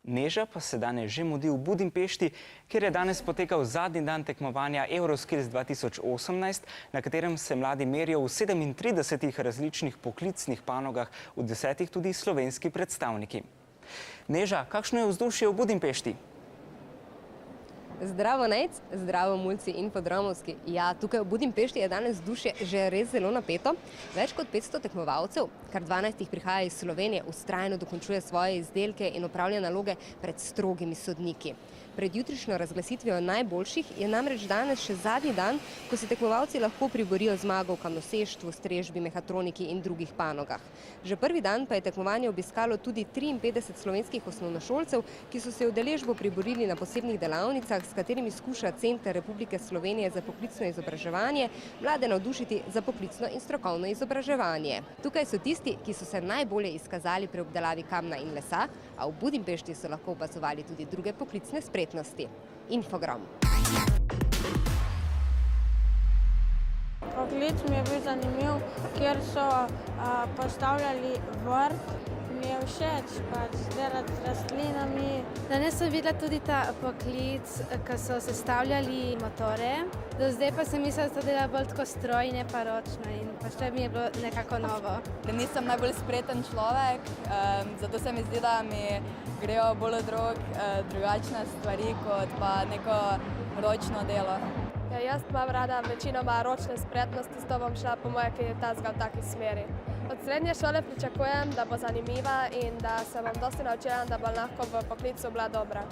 Neža pa se danes že mudi v Budimpešti, kjer je danes potekal zadnji dan tekmovanja Euroskills 2018, na katerem se mladi merijo v 37 različnih poklicnih panogah, v 10 tudi slovenski predstavniki. Neža, kakšno je vzdušje v Budimpešti? Zdravo, Nejc, zdravo, mulci in podromovski. Ja, tukaj v Budimpešti je danes vzdušje že res zelo napeto. Več kot 500 tekmovalcev, kar 12 jih prihaja iz Slovenije, vztrajno dokončuje svoje izdelke in opravlja naloge pred strogimi sodniki. Pred jutrišnjo razglasitvijo najboljših je namreč danes še zadnji dan, ko se tekmovalci lahko priborijo zmago v kamnoseštvu, strežbi, mehatroniki in drugih panogah. Že prvi dan pa je tekmovanje obiskalo tudi 53 slovenskih osnovnošolcev, ki so se udeležbo priborili na posebnih delavnicah, s katerimi skuša Center Republike Slovenije za poklicno izobraževanje mlade navdušiti za poklicno in strokovno izobraževanje. Tukaj so tisti, ki so se najbolje izkazali pri obdelavi kamna in lesa, a v Budimpešti so lahko opazovali tudi druge poklicne spretnosti. Infogram. Poklic mi je bil zanimiv, kjer so postavljali vrt. Mi je všeč delati z rastlinami. Danes sem videla tudi ta poklic, ko so sestavljali motore. Do zdaj pa sem mislila, da so delali bolj tako strojne pa ročno in to mi je bilo nekako novo. Nisem najbolj spreten človek, zato se mi zdi, da mi grejo bolj od rok drugačne stvari kot pa neko ročno delo. Ja, jaz imam rada večinoma ročne spretnosti, zato bom šla po moje, ki je tazga v taki smeri. Od srednje šole pričakujem, da bo zanimiva in da se bom dosti naučila, da bom lahko v poklicu bila dobra.